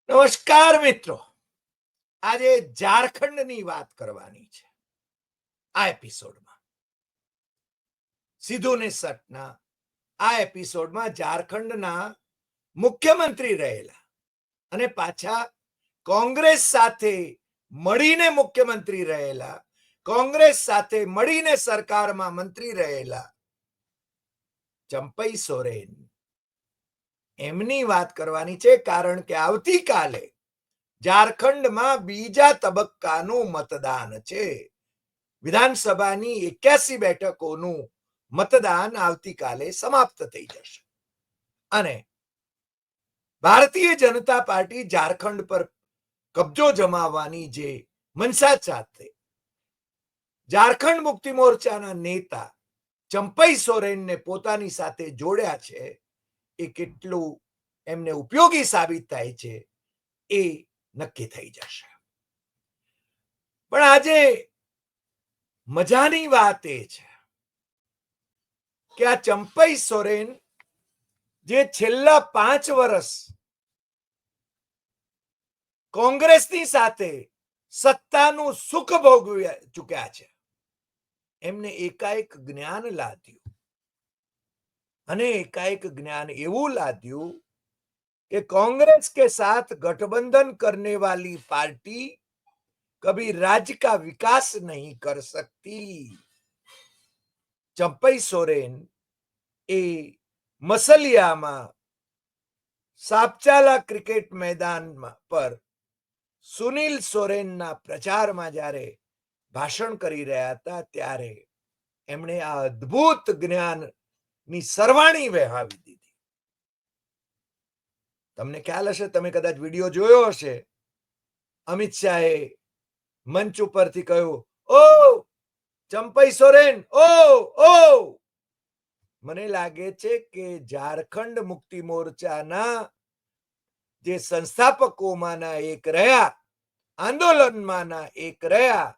નમસ્કાર મિત્રો, આજે ઝારખંડની વાત કરવાની છે. આ એપિસોડમાં સીધું ને સટના આ એપિસોડમાં ઝારખંડના મુખ્યમંત્રી રહેલા અને પાછા કોંગ્રેસ સાથે મળીને મુખ્યમંત્રી રહેલા, કોંગ્રેસ સાથે મળીને સરકારમાં મંત્રી રહેલા ચંપઈ સોરેન, એમની વાત કરવાની છે. કારણ કે આવતીકાલે ઝારખંડમાં બીજા તબક્કાનું મતદાન છે. વિધાનસભાની 81 બેઠકોનું મતદાન આવતીકાલે સમાપ્ત થઈ જશે અને ભારતીય જનતા પાર્ટી ઝારખંડ પર કબજો જમાવવાની જે મનસા સાથે ઝારખંડ મુક્તિ મોરચાના નેતા ચંપઈ સોરેનને પોતાની સાથે જોડ્યા છે, એ કેટલું એમને ઉપયોગી સાબિત થાય છે એ નક્કી થઈ જશે. પણ આજે મજાની વાત એ છે કે આ ચંપઈ સોરેન જે છેલ્લા 5 વર્ષ કોંગ્રેસની સાથે સત્તાનું સુખ ભોગવી ચૂક્યા છે, એમને એકાએક જ્ઞાન લાદ્યું અને એકાએક જ્ઞાન એવું લાદ્યું कि कांग्रेस के साथ गठबंधन करने वाली पार्टी कभी राज्य का विकास नहीं कर सकती. चंपई सोरेन ए मसलियाમાં સાપચાલા ક્રિકેટ મેદાન પર સુનિલ સોરેનના પ્રચારમાં જ્યારે ભાષણ કરી રહ્યા હતા ત્યારે એમણે આ અદ્ભુત જ્ઞાનની સરવાણી વહાવી દીધી. તમને ખ્યાલ હશે, તમે કદાચ વિડીયો જોયો હશે, અમિત શાહે મંચ ઉપરથી કહ્યું, ઓ ચંપઈ સોરેન, ઓ મને લાગે છે કે ઝારખંડ મુક્તિ મોરચાના જે સંસ્થાપકોમાંના એક રહ્યા, આંદોલનમાંના એક રહ્યા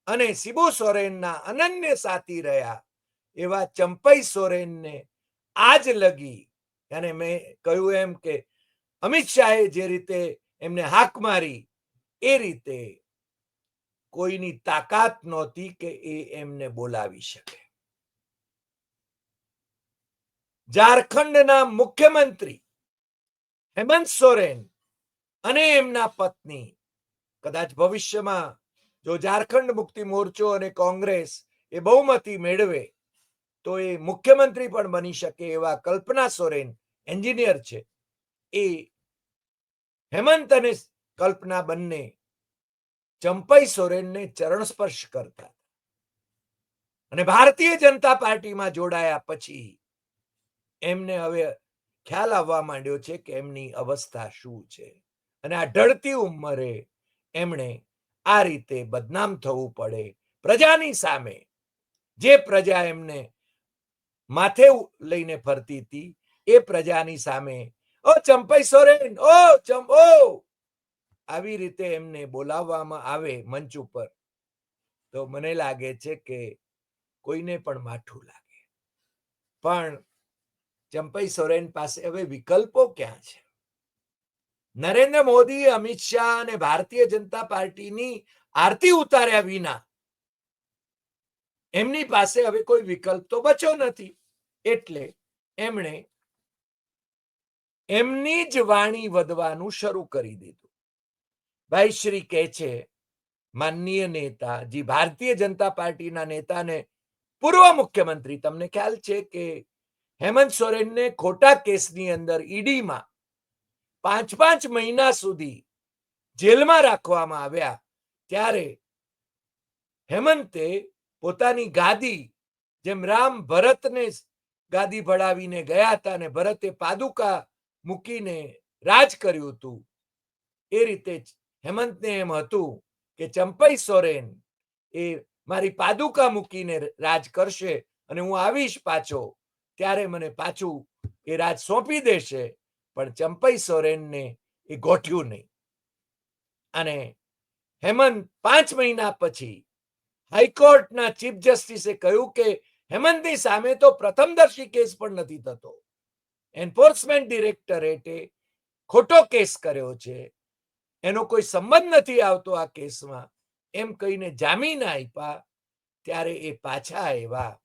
અને શિબુ સોરેનના અનન્ય સાથી રહ્યા એવા ચંપઈ સોરેનને આજ લગી, અને મેં કહ્યું એમ કે અમિત શાહે જે રીતે એમને હાક મારી એ રીતે કોઈની તાકાત નહોતી કે એ એમને બોલાવી શકે. ઝારખંડના મુખ્યમંત્રી હેમંત સોરેન અને એમના પત્ની કદાચ ભવિષ્યમાં જો ઝારખંડ મુક્તિ મોરચો અને કોંગ્રેસ એ બહુમતી મેળવે તો એ મુખ્યમંત્રી પણ બની શકે એવા કલ્પના સોરેન એન્જિનિયર છે. એ હેમંત અને કલ્પના બંને ચંપઈ સોરેનને ચરણ સ્પર્શ કરતા અને ભારતીય જનતા પાર્ટીમાં જોડાયા પછી એમને હવે ખ્યાલ આવવા માંડ્યો છે કે એમની અવસ્થા શું છે અને આ ઢળતી ઉંમરે એમણે આ રીતે બદનામ થવું પડે પ્રજાની સામે. જે પ્રજા એમને માથે લઈને ફરતી હતી એ પ્રજાની સામે ઓ ચંપઈ સોરેન, ઓ આવી રીતે એમને બોલાવવામાં આવે મંચ ઉપર તો મને લાગે છે કે કોઈને પણ માઠું લાગે. પણ ચંપઈ સોરેન પાસે હવે વિકલ્પો ક્યાં છે? નરેન્દ્ર મોદી, અમિત શાહ અને ભારતીય જનતા પાર્ટીની આરતી ઉતાર્યા વિના એમની પાસે હવે કોઈ વિકલ્પ તો બચ્યો નથી. એટલે એમણે એમની જ વાણી વધવાનું શરૂ કરી દીધું. ભાઈ શ્રી કહે છે, માનનીય નેતા જી, ભારતીય જનતા પાર્ટીના નેતાને પૂર્વ મુખ્યમંત્રી, તમને ખ્યાલ છે કે હેમંત સોરેનને ખોટા કેસની અંદર ઈડીમાં 5 મહિના સુધી જેલમાં રાખવામાં આવ્યા ત્યારે હેમંતે પોતાની ગાદી, જેમ રામ ભરતને ગાદી ભળાવીને ગયા હતા અને ભરતે પાદુકા મૂકીને રાજ કર્યું હતું, એ રીતે હેમંતને એમ હતું કે ચંપઈ સોરેન એ મારી પાદુકા મૂકીને રાજ કરશે અને હું આવીશ પાછો ત્યારે મને પાછું એ રાજ સોંપી દેશે. પણ ચંપઈ સોરેનને એ ગોઠ્યું નહીં અને હેમંત 5 મહિના પછી હાઈકોર્ટના ચીફ જસ્ટિસે કહ્યું કે હેમંતની સામે તો પ્રથમદર્શી કેસ પણ નથી થતો, એન્ફોર્સમેન્ટ ડિરેક્ટરેટે ખોટો કેસ કર્યો છે એનો કોઈ સંબંધ નથી આવતો આ કેસમાં એમ કહીને જામીન આપ્યા, ત્યારે એ પાછા આવ્યા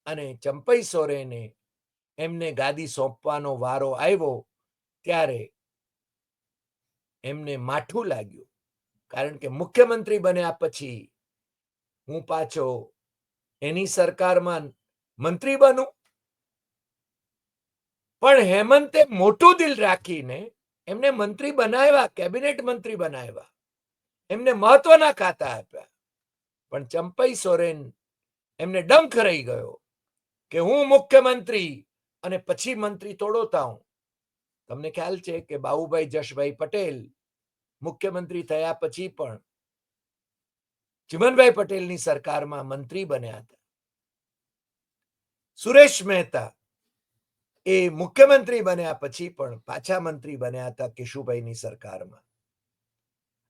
અને ચંપઈ સોરેને એમને ગાદી સોંપવાનો વારો આવ્યો ત્યારે એમને માઠું લાગ્યું, કારણ કે મુખ્યમંત્રી બન્યા પછી હું પાછો એની સરકારમાં મંત્રી બનું? પણ હેમંતે મોટું દિલ રાખીને એમને મંત્રી બનાવ્યા, કેબિનેટ મંત્રી બનાવ્યા, એમને મહત્વના ખાતા આપ્યા. પણ ચંપઈ સોરેન એમને ડંખ રહી ગયો કે હું મુખ્યમંત્રી અને પછી મંત્રી થોડો થાઉં. તમને ખ્યાલ છે કે બાબુભાઈ જશભાઈ પટેલ મુખ્યમંત્રી થયા પછી પણ ચિમનભાઈ પટેલની સરકારમાં મંત્રી બન્યા હતા. સુરેશ મહેતા એ મુખ્યમંત્રી બન્યા પછી પણ પાછા મંત્રી બન્યા હતા કેશુભાઈની સરકારમાં.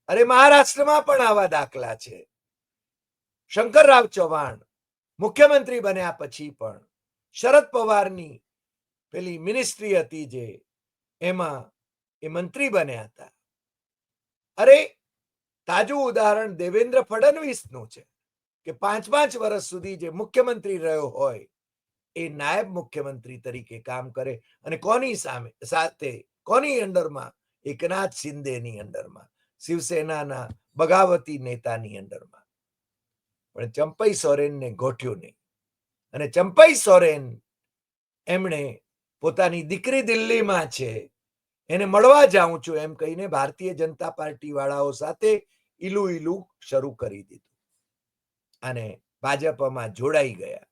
અરે મહારાષ્ટ્રમાં પણ આવા દાખલા છે. શંકરરાવ ચૌહાણ મુખ્યમંત્રી બન્યા પછી પણ શરદ પવારની પેલી મિનિસ્ટ્રી હતી જે, એમાં એ મંત્રી બન્યા હતા. અરે તાજું ઉદાહરણ દેવેન્દ્ર ફડણવીસનું છે કે 5 વર્ષ સુધી જે મુખ્યમંત્રી રહ્યો હોય એ નાયબ મુખ્યમંત્રી તરીકે કામ કરે, અને કોની સાથે, કોની અંડરમાં? એકનાથ શિંદેની અંડરમાં, શિવસેનાના બગાવતી નેતાની અંડરમાં. પણ ચંપઈ સોરેનને ગોઠ્યું નહીં. અને ચંપઈ સોરેન એમણે પોતાની દીકરી દિલ્હીમાં છે, એને મળવા જાઉં છું એમ કહીને ભારતીય જનતા પાર્ટી વાળાઓ સાથે ઈલું ઈલું શરૂ કરી દીધું અને ભાજપમાં જોડાઈ ગયા.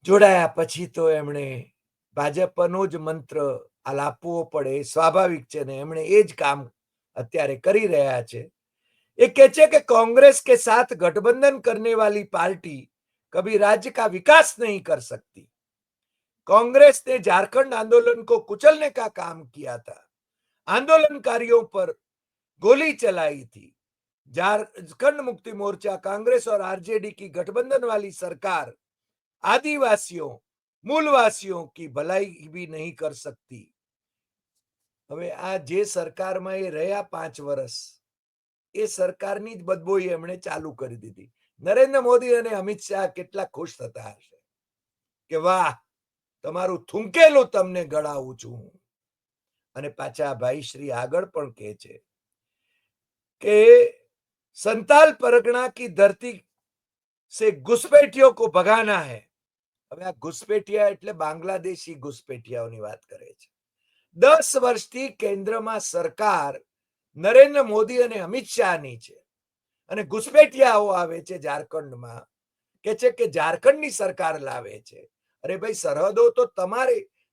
જોડાયા પછી તો એમણે ભાજપનો જ મંત્ર આલાપવો પડે, સ્વાભાવિક છે ને. એમણે એ જ કામ અત્યારે કરી રહ્યા છે. એ કહે છે कि कांग्रेस के साथ गठबंधन करने वाली पार्टी कभी राज्य का विकास नहीं कर सकती. कांग्रेस ने झारखंड आंदोलन को कुचलने का काम किया था, आंदोलनकारियों पर गोली चलाई थी. झारखंड मुक्ति मोर्चा, कांग्रेस और आरजेडी की गठबंधन वाली सरकार आदिवासियों, मूलवासियों की भलाई भी नहीं कर सकती. હવે આ જે સરકારમાં એ રહ્યા 5 વર્ષ, એ સરકારની જ બદબોઈ એમણે ચાલુ કરી દીધી. નરેન્દ્ર મોદી અને અમિત શાહ કેટલા ખુશ થતા હશે કે વાહ, તમારું થૂંકેલું તમને ગળાવું છું. અને પાછા ભાઈ શ્રી આગળ પણ કહે છે કે संताल परगना की धरती से घुसपैठियों को भगाना है. હવે આ ઘુસપેઠિયા એટલે બાંગ્લાદેશી ઘુસપેઠિયાઓની વાત કરે છે. 10 વર્ષથી કેન્દ્રમાં સરકાર નરેન્દ્ર મોદી અને અમિત શાહની છે, અને ઘુસપેઠિયાઓ આવે છે ઝારખંડમાં, કે છે કે ઝારખંડની સરકાર લાવે છે. અરે ભાઈ, સરહદો તો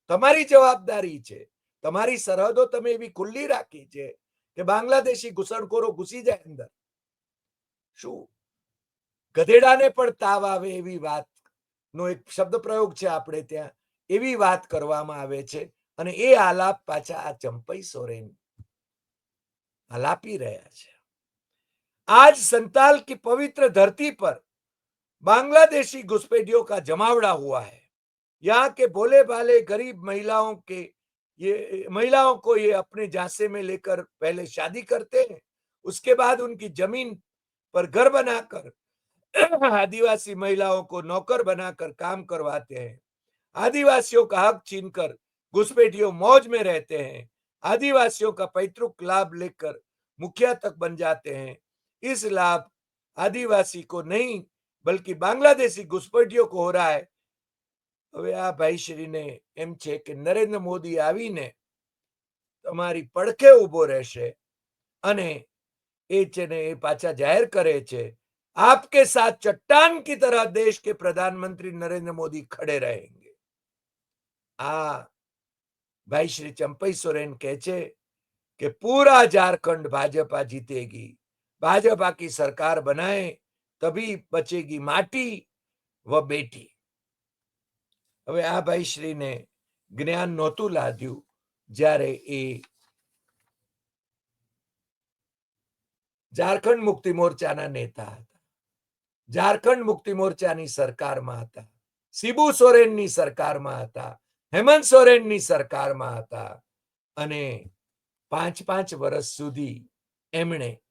તમારી જવાબદારી છે. તમારી સરહદો તમે એવી ખુલ્લી રાખી છે કે બાંગ્લાદેશી ઘૂસણખોરો ઘૂસી જાય અંદર. શું ગધેડાને પણ તાવ આવે એવી વાત નો એક શબ્દ પ્રયોગ છે આપણે ત્યાં, એવી વાત કરવામાં આવે છે. અને એ આલાપ પાછા આ ચંપઈ સોરેન આલાપી રહ્યા છે. आज संताल की पवित्र धरती पर बांग्लादेशी घुसपैठियों का जमावड़ा हुआ है. यहाँ के भोले भाले गरीब महिलाओं को ये अपने झांसे में लेकर पहले शादी करते हैं, उसके बाद उनकी जमीन पर घर बनाकर आदिवासी महिलाओं को नौकर बनाकर काम करवाते हैं. आदिवासियों का हक छीनकर घुसपैठियों मौज में रहते हैं. आदिवासियों का पैतृक लाभ लेकर मुखिया तक बन जाते हैं. इस लाभ आदिवासी को नहीं बल्कि बांग्लादेशी घुसपैठियों को हो रहा है. હવે આ ભાઈશ્રીને એમ છે કે નરેન્દ્ર મોદી આવીને તમારી પડખે ઉભો રહેશે અને એ છે ને એ પાછા જાહેર કરે છે, आपके साथ चट्टान की तरह देश के प्रधानमंत्री नरेंद्र मोदी खड़े रहेंगे. आ भाई श्री चंपई सोरेन कहे छे कि पूरा झारखंड भाजपा जीतेगी, भाजपा की सरकार बनाए तभी बचेगी माटी व बेटी. હવે આ ભાઈ શ્રીને જ્ઞાન નહોતું લાદ્યું જ્યારે એ ઝારખંડ મુક્તિ મોરચાના નેતા હતા, ઝારખંડ મુક્તિ મોરચાની સરકારમાં હતા, શિબુ સોરેનની સરકારમાં હતા, હેમંત સોરેનની સરકારમાં હતા, અને 5 વર્ષ સુધી એમણે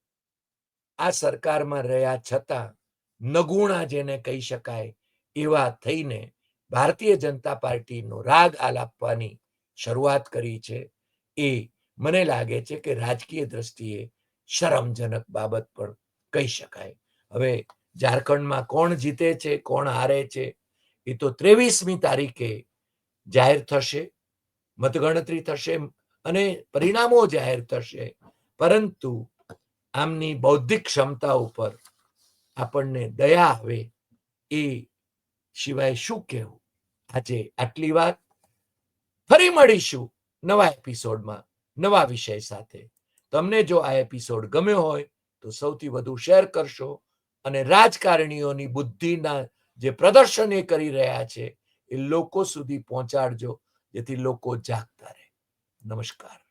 આ સરકારમાં રહ્યા છતાં નગુણા જેને કહી શકાય એવા થઈને ભારતીય જનતા પાર્ટીનો રાગ આલાપવાની શરૂઆત કરી છે. એ મને લાગે છે કે રાજકીય દ્રષ્ટિએ શરમજનક બાબત પણ કહી શકાય. હવે ઝારખંડમાં કોણ જીતે છે, કોણ હારે છે, એ તો 23મી તારીખે જાહેર થશે, મતગણતરી થશે અને પરિણામો જાહેર થશે. પરંતુ આમની બૌદ્ધિક ક્ષમતા ઉપર આપણને દયા આવે એ સિવાય શું કહેવું. આજે આટલી વાત. ફરી મળીશું નવા એપિસોડમાં નવા વિષય સાથે. તમને જો આ એપિસોડ ગમ્યો હોય તો સૌથી વધુ શેર કરશો અને રાજકારણીઓની બુદ્ધિના જે પ્રદર્શન એ કરી રહ્યા છે એ લોકો સુધી પહોંચાડજો, જેથી લોકો જાગતા રહે. નમસ્કાર.